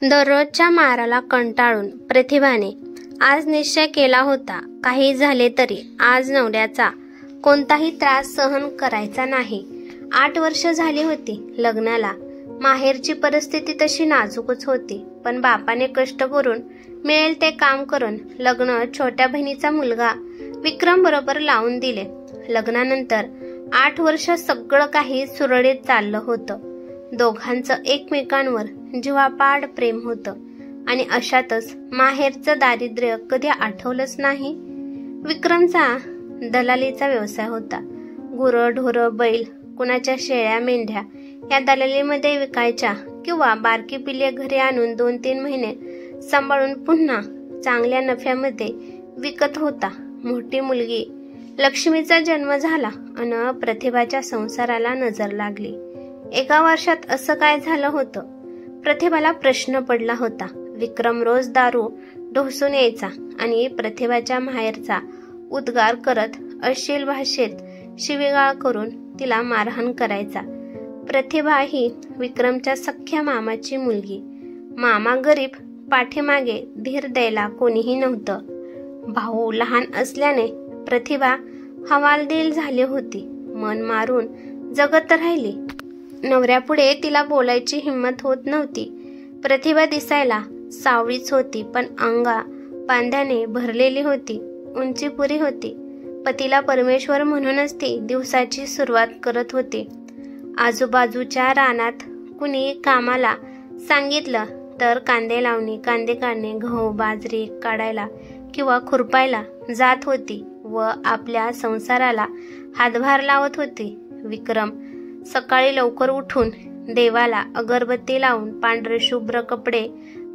दररोजच्या माराला कंटाळून प्रतिभाने आज निश्चय केला होता, काही झाले तरी आज नवऱ्याचा कोणताही त्रास सहन करायचा नाही. 8 वर्ष झाली होती लग्नाला. माहेरची परिस्थिती तशी नाजूकच होती, पण बापाने कष्ट करून मिळेल ते काम करून लग्न छोट्या बहिणीचा मुलगा विक्रम बरोबर लावून दिले. लग्नानंतर 8 वर्ष सगळं काही सुरळीत चाललं होतं. दोघांचं एकमेकांवर जीवापाड प्रेम होतं आणि अशातच माहेरचं दारिद्र्य कधी आठवलंच नाही. विक्रमचा दलालीचा व्यवसाय होता. गुरं ढोरं बैल कुणाच्या शेळ्या मेंढ्या या दलालीमध्ये विकायच्या किंवा बारकी पिले घरी आणून 2-3 महिने सांभाळून पुन्हा चांगल्या नफ्यामध्ये विकत होता. मोठी मुलगी लक्ष्मीचा जन्म झाला अन प्रतिभाच्या संसाराला नजर लागली. एका वर्षात असं काय झालं होतं? प्रतिभाला प्रश्न पडला होता. विक्रम रोज दारू ढोसून यायचा आणि प्रतिभाच्या माहेरचा उद्गार करत अश्लील भाषेत शिवीगाळ करून तिला मारहाण करायचा. प्रतिभा ही विक्रमच्या सख्ख्या मामाची मुलगी. मामा गरीब, पाठीमागे धीर द्यायला कोणीही नव्हतं. भाऊ लहान असल्याने प्रतिभा हवालदिल झाली होती. मन मारून जगत राहिली. नवऱ्यापुढे तिला बोलायची हिंमत होत नव्हती. प्रतिभा दिसायला सावळीच होती, पण अंगा पांद्याने भरलेली होती. उंची पुरी होती. पतीला परमेश्वर म्हणूनच ती दिवसाची सुरुवात करत होती. आजूबाजूच्या रानात कुणी कामाला सांगितलं तर कांदे लावणी, कांदे काढणे, गहू बाजरी काढायला किंवा खुरपायला जात होती व आपल्या संसाराला हातभार लावत होती. विक्रम सकाळी लवकर उठून देवाला अगरबत्ती लावून पांढरे शुभ्र कपडे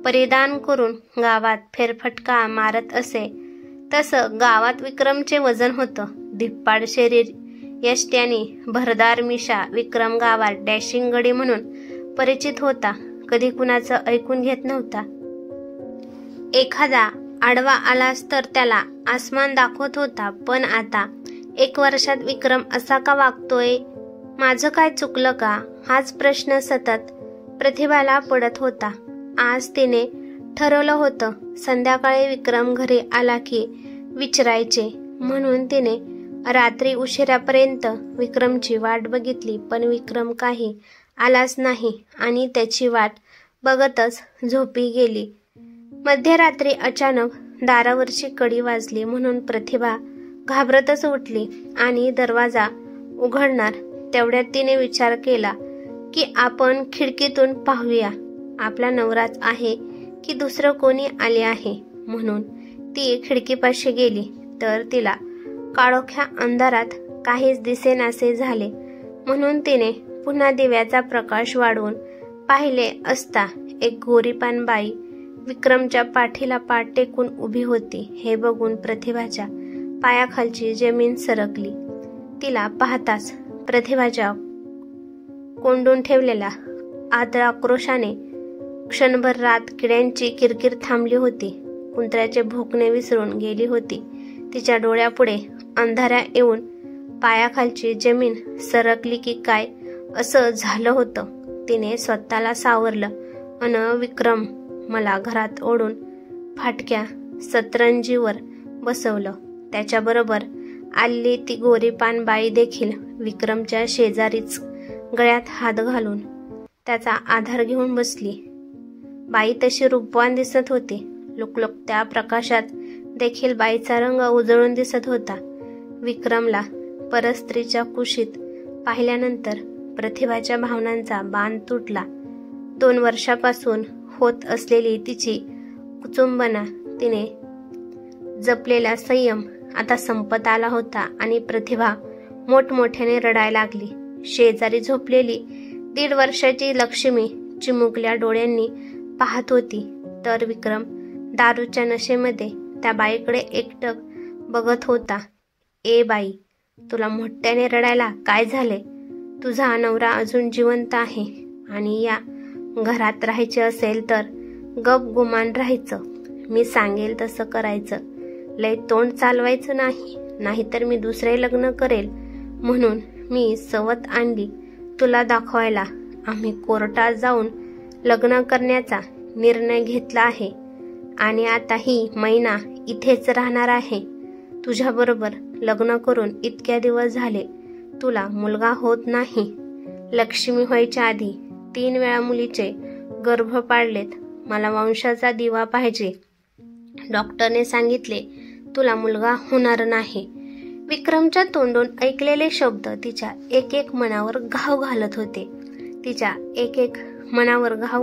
परिधान करून गावात फेरफटका मारत असे. तसं गावात विक्रमचे वजन होतं. धिप्पाड शरीर, यष्ट्यानी भरदार मिशा. विक्रम गावात डॅशिंग गडी म्हणून परिचित होता. कधी कुणाचं ऐकून घेत नव्हता. एखादा आडवा आलास तर त्याला आसमान दाखवत होता. पण आता 1 वर्षात विक्रम असा का वागतोय? माझं काय चुकलं का? हाच प्रश्न सतत प्रतिभाला पडत होता. आज तिने ठरवलं होतं संध्याकाळी विक्रम घरी आला की विचारायचे, म्हणून तिने रात्री उशिरापर्यंत विक्रमची वाट बघितली. पण विक्रम काही आलाच नाही आणि त्याची वाट बघतच झोपी गेली. मध्यरात्री अचानक दारावरची कडी वाजली म्हणून प्रतिभा घाबरतच उठली आणि दरवाजा उघडणार तेवढ्यात तिने विचार केला की आपण खिडकीतून पाहूया, आपला नवराच आहे की दुसरं कोणी आले आहे. म्हणून ती खिडकीपाशी गेली तर तिला काळोख्या अंधारात काहीच दिसेनासे झाले. म्हणून तिने पुन्हा दिव्याचा प्रकाश वाढवून पाहिले असता एक गोरीपान बाई विक्रमच्या पाठीला पाठ टेकून उभी होती. हे बघून प्रतिभाच्या पायाखालची जमीन सरकली. तिला पाहताच प्रतिभाच्या कोंडून ठेवलेल्या आक्रोशाने क्षणभर रात किड्यांची किरकिर थांबली होती. कुंत्र्याचे भोकणे विसरून गेली होती. तिच्या डोळ्यापुढे अंधाऱ्या येऊन पायाखालची जमीन सरकली की काय असं झालं होतं. तिने स्वतःला सावरलं अन विक्रम मला घरात ओढून फाटक्या सतरंजीवर बसवलं. त्याच्याबरोबर आलेली ती गोरीपान बाई देखील विक्रमच्या शेजारीच गळ्यात हात घालून त्याचा आधार घेऊन बसली. बाई तशी रूपवान दिसत होती. लुकलुकत्या प्रकाशात देखील बाईचा रंग उजळून दिसत होता. विक्रमला परस्त्रीच्या कुशीत पाहिल्यानंतर प्रतिभाच्या भावनांचा बांध तुटला. 2 वर्षापासून होत असलेली तिची कुचुंबना, तिने जपलेला संयम आता संपत आला होता आणि प्रतिभा मोठमोठ्याने रडायला लागली. शेजारी झोपलेली 1.5 वर्षाची लक्ष्मी चिमुकल्या डोळ्यांनी पाहत होती तर विक्रम दारूच्या नशेमध्ये त्या बाईकडे एकटक बघत होता. ए बाई, तुला मोठ्याने रडायला काय झाले? तुझा नवरा अजून जिवंत आहे आणि या घरात राहायचे असेल तर गप गुमान राहायचं. मी सांगेल तसं करायचं. लय तोंड चालवायचं नाही, नाहीतर मी दुसरे लग्न करेल. म्हणून मी सवत आणली तुला दाखवायला. आम्ही कोर्टात जाऊन लग्न करण्याचा निर्णय घेतला आहे आणि आता ही मैना इथेच राहणार आहे. तुझ्याबरोबर लग्न करून इतक्या दिवस झाले, तुला मुलगा होत नाही. लक्ष्मी व्हायच्या आधी 3 वेळा मुलीचे गर्भ पाडलेत. मला वंशाचा दिवा पाहिजे. डॉक्टरने सांगितले तुला मुलगा होणार नाही. विक्रमच्या तोंडून ऐकलेले शब्द तिच्या एक मनावर घाव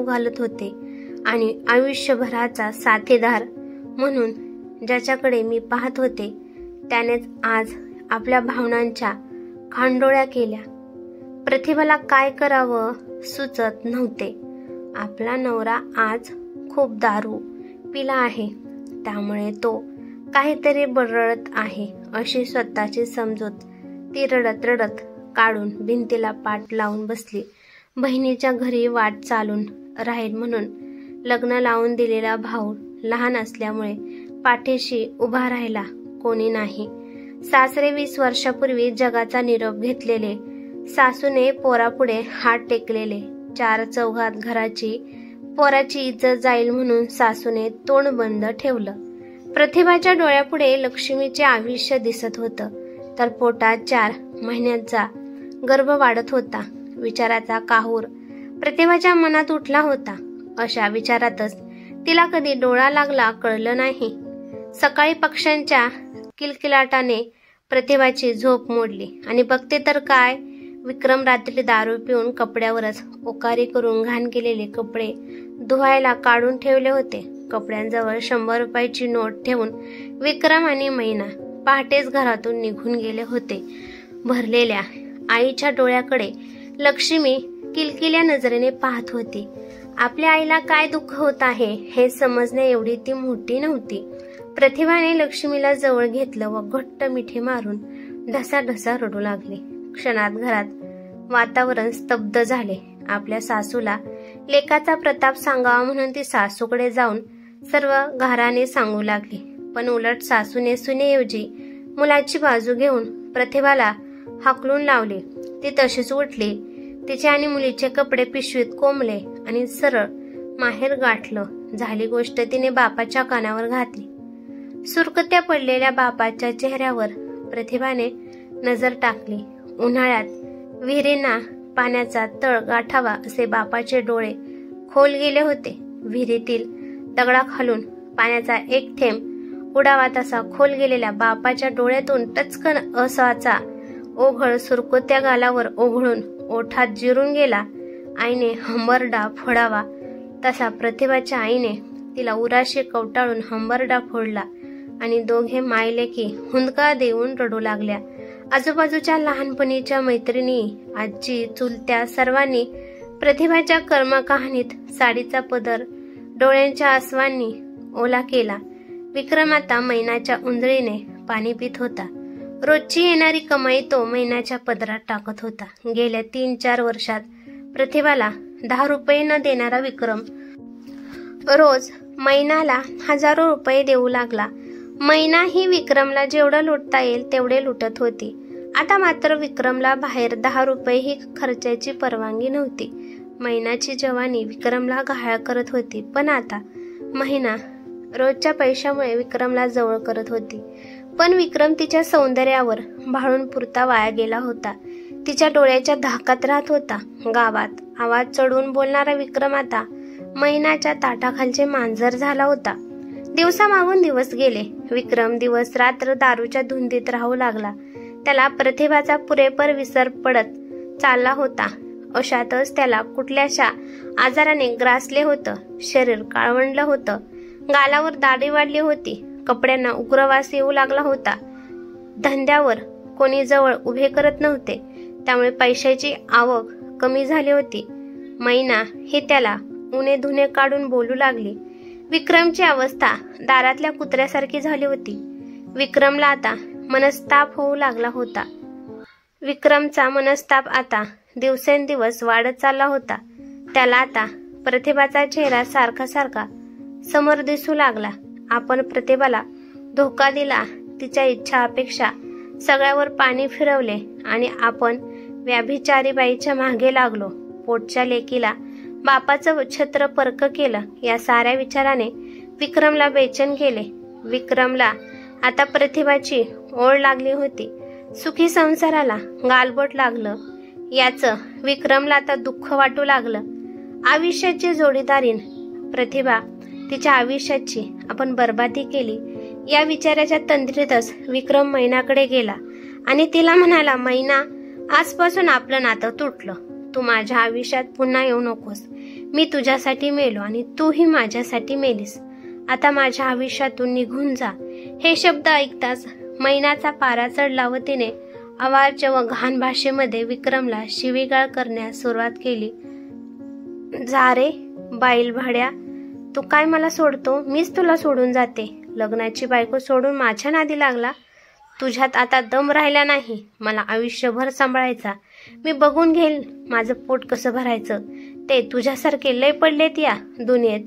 घालत होते. आणि आयुष्यभराचा साथीदार म्हणून ज्याच्याकडे मी पाहत होते त्यानेच आज आपल्या भावनांच्या खांडोळ्या केल्या. प्रतिभाला काय करावं सुचत नव्हते. आपला नवरा आज खूप दारू पिला आहे, त्यामुळे तो काहीतरी बरळत आहे अशी स्वतःची समजूत ती रडत रडत काढून भिंतीला पाठ लावून बसली. बहिणीच्या घरी वाट चालून राहील म्हणून लग्न लावून दिलेला भाऊ लहान असल्यामुळे पाठीशी उभा राहायला कोणी नाही. सासरे 20 वर्षापूर्वी जगाचा निरोप घेतलेले, सासूने पोरापुढे हात टेकलेले. 4 चौघात पोराची इज्जत जाईल म्हणून सासूने तोंड बंद ठेवलं. प्रतिभाच्या डोळ्यापुढे लक्ष्मीचे आयुष्य दिसत होतं, तर पोटात 4 महिन्यांचा गर्भ वाढत होता. विचाराचा काहूर प्रतिभाच्या मनात उठला होता. अशा विचारातच तिला कधी डोळा लागला कळलं नाही. सकाळी पक्ष्यांच्या किलकिलाटाने प्रतिभाची झोप मोडली आणि बघते तर काय, विक्रम रात्री दारू पिऊन कपड्यावरच ओकारी करून घाण केलेले कपडे धुवायला काढून ठेवले होते. कपड्यांजवळ 100 रुपयाची नोट ठेवून विक्रम आणि मैना पहाटेच घरातून निघून गेले होते. भरलेल्या आईच्या डोळ्याकडे लक्ष्मी किलकिल्या नजरेने पाहत होती. आपल्या आईला काय दुःख होत आहे हे समजण्या एवढी ती मोठी नव्हती. प्रतिभाने लक्ष्मीला जवळ घेतलं व घट्ट मिठी मारून ढसाढसा रडू लागली. क्षणात घरात वातावरण स्तब्ध झाले. आपल्या सासूला लेकाचा प्रताप सांगावा म्हणून ती सासूकडे जाऊन सर्व घराने सांगू लागली. पण उलट सासूने सुनेऐवजी मुलाची बाजू घेऊन प्रतिभाला हाकलून लावले. ती तशीच उठली. तिचे आणि मुलीचे कपडे पिशवीत कोंबले आणि सरळ माहेर गाठलं. झाली गोष्ट तिने बापाच्या कानावर घातली. सुरकत्या पडलेल्या बापाच्या चेहऱ्यावर प्रतिभाने नजर टाकली. उन्हाळ्यात विहिरींना पाण्याचा तळ गाठावा असे बापाचे डोळे खोल गेले होते. विहिरीतील दगडाखालून पाण्याचा एक थेंब उडावा तसा खोल गेलेल्या बापाच्या डोळ्यातून टचकन असाचा ओघळ सुरकुत्या गालावर ओघळून ओठात जिरून गेला. आईने हंबरडा फोडावा तसा प्रतिभाच्या आईने तिला उराशी कवटाळून हंबरडा फोडला आणि दोघे मायलेकी हुंदका देऊन रडू लागल्या. आजूबाजूच्या लहानपणीच्या मैत्रिणी, आजी, चुलत्या सर्वांनी प्रतिभाच्या कर्मकहाणीत साडीचा पदर डोळ्यांच्या आसवांनी ओला केला. विक्रम आता मैनाच्या उंजळीने पाणी पित होता. रोजची येणारी कमाई तो मैनाच्या पदरात टाकत होता. गेल्या 3-4 वर्षात प्रतिभाला 10 रुपये न देणारा विक्रम रोज मैनाला हजारो रुपये देऊ लागला. मैना ही विक्रमला जेवढं लुटता येईल तेवढे लुटत होती. आता मात्र विक्रमला बाहेर 10 रुपये ही खर्चाची परवानगी नव्हती. मैनाची जवानी विक्रमला घायाळ करत होती, पण आता मैना रोजच्या पैशामुळे विक्रमला जवळ करत होती. पण विक्रम तिच्या सौंदर्यावर भाळून पुरता वाया गेला होता. तिच्या डोळ्याच्या धाकात राहत होता. गावात आवाज चढवून बोलणारा विक्रम आता मैनाच्या ताटाखालचे मांजर झाला होता. दिवसामागून दिवस गेले. विक्रम दिवस रात्र दारूच्या धुंदीत राहू लागला. त्याला प्रतिभाचा पुरेपूर विसर पडत चालला होता. अशातच त्याला कुठल्याशा आजाराने ग्रासले होतं. शरीर काळवंडलं होतं. गालावर दाढी वाढली होती. कपड्यांना उग्रवास येऊ लागला होता. धंद्यावर कोणी जवळ उभे करत नव्हते, त्यामुळे पैशाची आवक कमी झाली होती. मैना हे त्याला उणे धुणे काढून बोलू लागली. विक्रमची अवस्था दारातल्या कुत्र्यासारखी झाली होती. विक्रमला आता मनस्ताप होऊ लागला होता. विक्रमचा मनस्ताप आता दिवसेंदिवस वाढत चालला होता. त्याला आता प्रतिभाचा चेहरा सारखा सारखा समोर दिसू लागला. आपण प्रतिभाला धोका दिला. तिच्या इच्छा अपेक्षा सगळ्यावर पाणी फिरवले आणि आपण व्याभिचारी बाईच्या मागे लागलो. पोटच्या लेकीला बापाचं छत्र परक केलं या साऱ्या विचाराने विक्रमला बेचैन केले. विक्रमला आता प्रतिभाची ओढ लागली होती. सुखी संसाराला गालबोट लागलं याचं विक्रमला आता दुःख वाटू लागलं. आयुष्याची जोडीदारीन प्रतिभा, तिच्या आयुष्याची आपण बर्बादी केली या विचाराच्या तंद्रीतच विक्रम मैनाकडे गेला आणि तिला म्हणाला, मैना, आजपासून आपलं नातं तुटलं. तू माझ्या आयुष्यात पुन्हा येऊ नकोस. मी तुझ्यासाठी मेलो आणि तूही माझ्यासाठी मेलीस. आता माझ्या आयुष्यातून निघून जा. हे शब्द ऐकताच मैनाचा पारा चढला व तिने अवाच्य व घाण भाषेमध्ये विक्रमला शिवीगाळ करण्यास सुरुवात केली. जा रे बाईल भाड्या, तू काय मला सोडतो? मीच तुला सोडून जाते. लग्नाची बायको सोडून माझ्या नादी लागला. तुझ्यात आता दम राहिला नाही. मला आयुष्यभर सांभाळायचा. मी बघून घेईल माझं पोट कसं भरायचं. ते तुझ्यासारखे लय पडलेत या दुनियेत.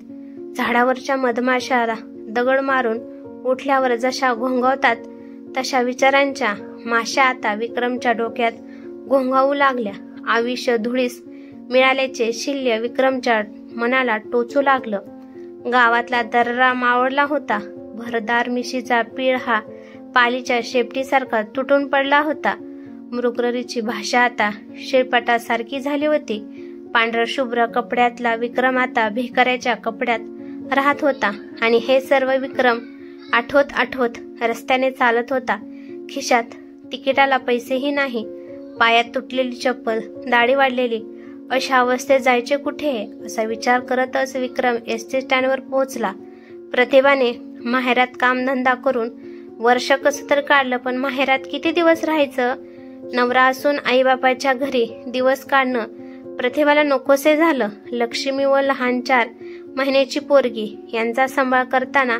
झाडावरच्या मधमाशाला दगड मारून उठल्यावर जशा घोंगावतात तशा विचारांच्या माशा आता विक्रमच्या डोक्यात घोंगावू लागल्या. आयुष्य धुळीस मिळाल्याचे शिल्य विक्रमच्या मनाला टोचू लागलं. गावातला दर्रा मावळला होता. भरदार मिशीचा पीळ हा पालीच्या शेपटीसारखा तुटून पडला होता. मृगरीची भाषा आता शेळपाटासारखी झाली होती. पांढऱ्या शुभ्र कपड्यातला विक्रम आता भिकाऱ्याच्या कपड्यात राहत होता आणि हे सर्व विक्रम आठवत आठवत रस्त्याने चालत होता. खिशात तिकिटाला पैसेही नाही. पायात तुटलेली चप्पल, दाढी वाढलेली, अशा अवस्थेत जायचे कुठे असा विचार करतच विक्रम एसटी स्टँडवर पोहोचला. प्रतिभाने माहेरात कामधंदा करून वर्ष कसं तर काढलं, पण माहेरात किती दिवस राहायचं? नवरा असून आईबापाच्या घरी दिवस काढणं प्रतिभाला नकोसे झालं. लक्ष्मी व लहान 4 महिन्याची पोरगी यांचा सांभाळ करताना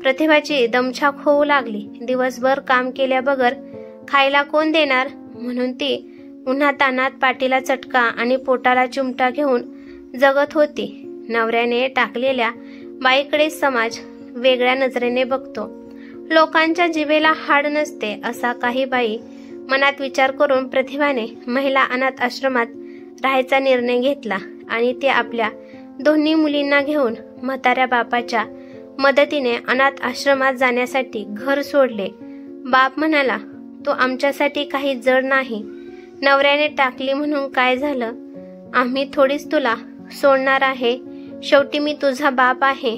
प्रतिभाची दमछाक होऊ लागली. दिवसभर काम केल्याबगर खायला कोण देणार म्हणून ती उन्हातानात पाठीला चटका आणि पोटाला चिमटा घेऊन जगत होती. नवऱ्याने टाकलेल्या बाईकडे समाज वेगळ्या नजरेने बघतो. लोकांच्या जिभेला हाड नसते असा काही बाई मनात विचार करून प्रतिभाने महिला अनाथ आश्रमात राहायचा निर्णय घेतला आणि ती आपल्या दोन्ही मुलींना घेऊन म्हाताऱ्या बापाच्या मदतीने अनाथ आश्रमात जाण्यासाठी घर सोडले. बाप म्हणाला, तू आमच्यासाठी काही जड नाही. नवऱ्याने टाकली म्हणून काय झालं? आम्ही थोडीच तुला सोडणार आहे. शेवटी मी तुझा बाप आहे.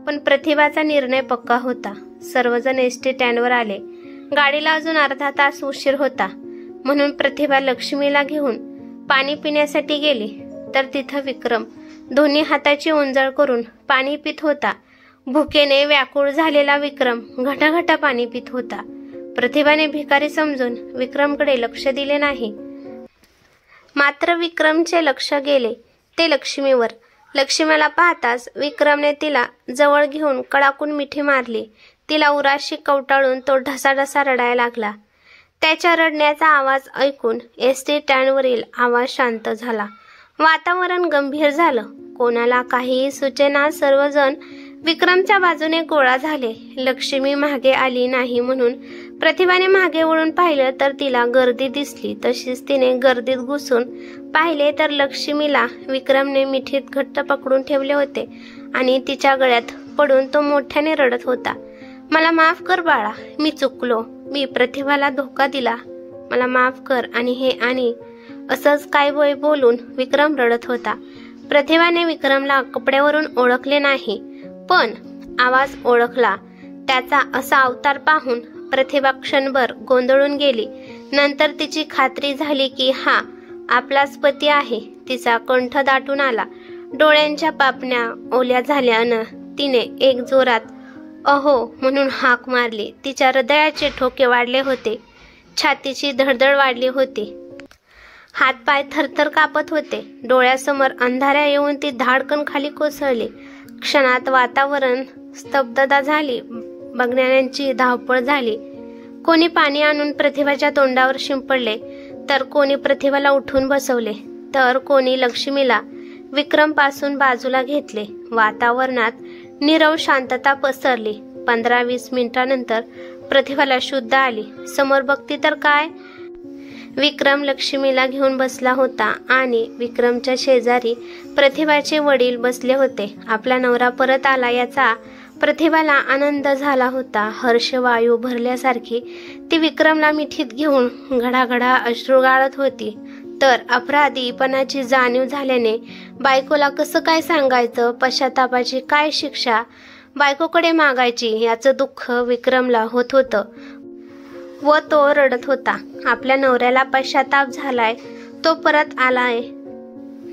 पण प्रतिभाचा निर्णय पक्का होता. सर्वजण एसटी स्टँडवर आले. गाडीला अजून अर्धा तास उशीर होता म्हणून प्रतिभा लक्ष्मीला घेऊन पाणी पिण्यासाठी गेली तर तिथं विक्रम दोन्ही हाताची ओंजळ करून पाणी पित होता. भुकेने व्याकुळ झालेला विक्रम घटाघटा पाणी पित होता. प्रतिभाने भिकारी समजून विक्रमकडे लक्ष दिले नाही. मात्र विक्रमचे लक्ष गेले ते लक्ष्मीवर. लक्ष्मीला पाहताच विक्रमने तिला जवळ घेऊन कडाकून मिठी मारली. तिला उराशी कवटाळून तो ढसाढसा रडायला लागला. त्याच्या रडण्याचा आवाज ऐकून एसटी स्टँडवरील आवाज शांत झाला. वातावरण गंभीर झालं. कोणाला काहीही सुचेना. सर्वजण विक्रमच्या बाजूने गोळा झाले. लक्ष्मी मागे आली नाही म्हणून प्रतिभाने मागे वळून पाहिलं तर तिला गर्दी दिसली. तशीच तिने गर्दीत घुसून पाहिले तर लक्ष्मीला विक्रमने मिठीत घट्ट पकडून ठेवले होते आणि तिच्या गळ्यात पडून तो मोठ्याने रडत होता. मला माफ कर बाळा, मी चुकलो. मी प्रतिभाला धोका दिला. मला माफ कर. आणि असंच काय बोलून विक्रम रडत होता. प्रतिभाने विक्रमला कपड्यावरून ओळखले नाही पण आवाज ओळखला. त्याचा असा अवतार पाहून प्रतिभा क्षणभर गोंधळून गेली. नंतर तिची खात्री झाली की हा आपलाच पती आहे. तिचा कंठ दाटून आला. डोळ्यांच्या पापण्या ओल्या झाल्या अन तिने एक जोरात अहो म्हणून हाक मारली. तिच्या हृदयाचे ठोके वाढले होते. छातीची धडधड वाढली होती. हातपाय थरथर कापत होते. डोळ्यासमोर अंधाऱ्या येऊन ती धाडकन खाली कोसळली. क्षणात वातावरण स्तब्धता झाली. बघणाऱ्यांची धावपळ झाली. कोणी पाणी आणून प्रतिभाच्या तोंडावर शिंपडले तर कोणी प्रतिभाला उठून बसवले तर कोणी लक्ष्मीला विक्रम पासून बाजूला घेतले. वातावरणात नीरव शांतता पसरली. 15-20 मिनिटांनंतर प्रतिभाला शुद्ध आली. समोर बघती तर काय, विक्रम लक्ष्मीला घेऊन बसला होता आणि विक्रमच्या शेजारी प्रतिभाचे वडील बसले होते. आपला नवरा परत आला याचा प्रतिभाला आनंद झाला होता. हर्षवायू भरल्यासारखी ती विक्रमला मिठीत घेऊन घडाघडा अश्रू गाळत होती. तर अपराधीपणाची जाणीव झाल्याने बायकोला कसं काय सांगायचं, पश्चातापाची काय शिक्षा बायकोकडे मागायची याचं दुःख विक्रमला होत होतं व तो रडत होता. आपल्या नवऱ्याला पश्चाताप झालाय, तो परत आलाय.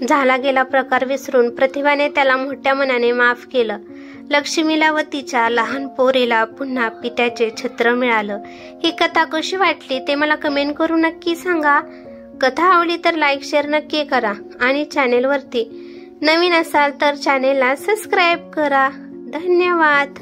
झाला गेला प्रकार विसरून प्रतिभाने त्याला मोठ्या मनाने माफ केलं. लक्ष्मीला व तिच्या लहान पोरीला पुन्हा पित्याचे छत्र मिळालं. ही कथा कशी वाटली ते मला कमेंट करून नक्की सांगा. कथा आवडली तर लाईक शेअर नक्की करा आणि चॅनेलवरती नवीन असाल तर चॅनेलला सबस्क्राईब करा. धन्यवाद.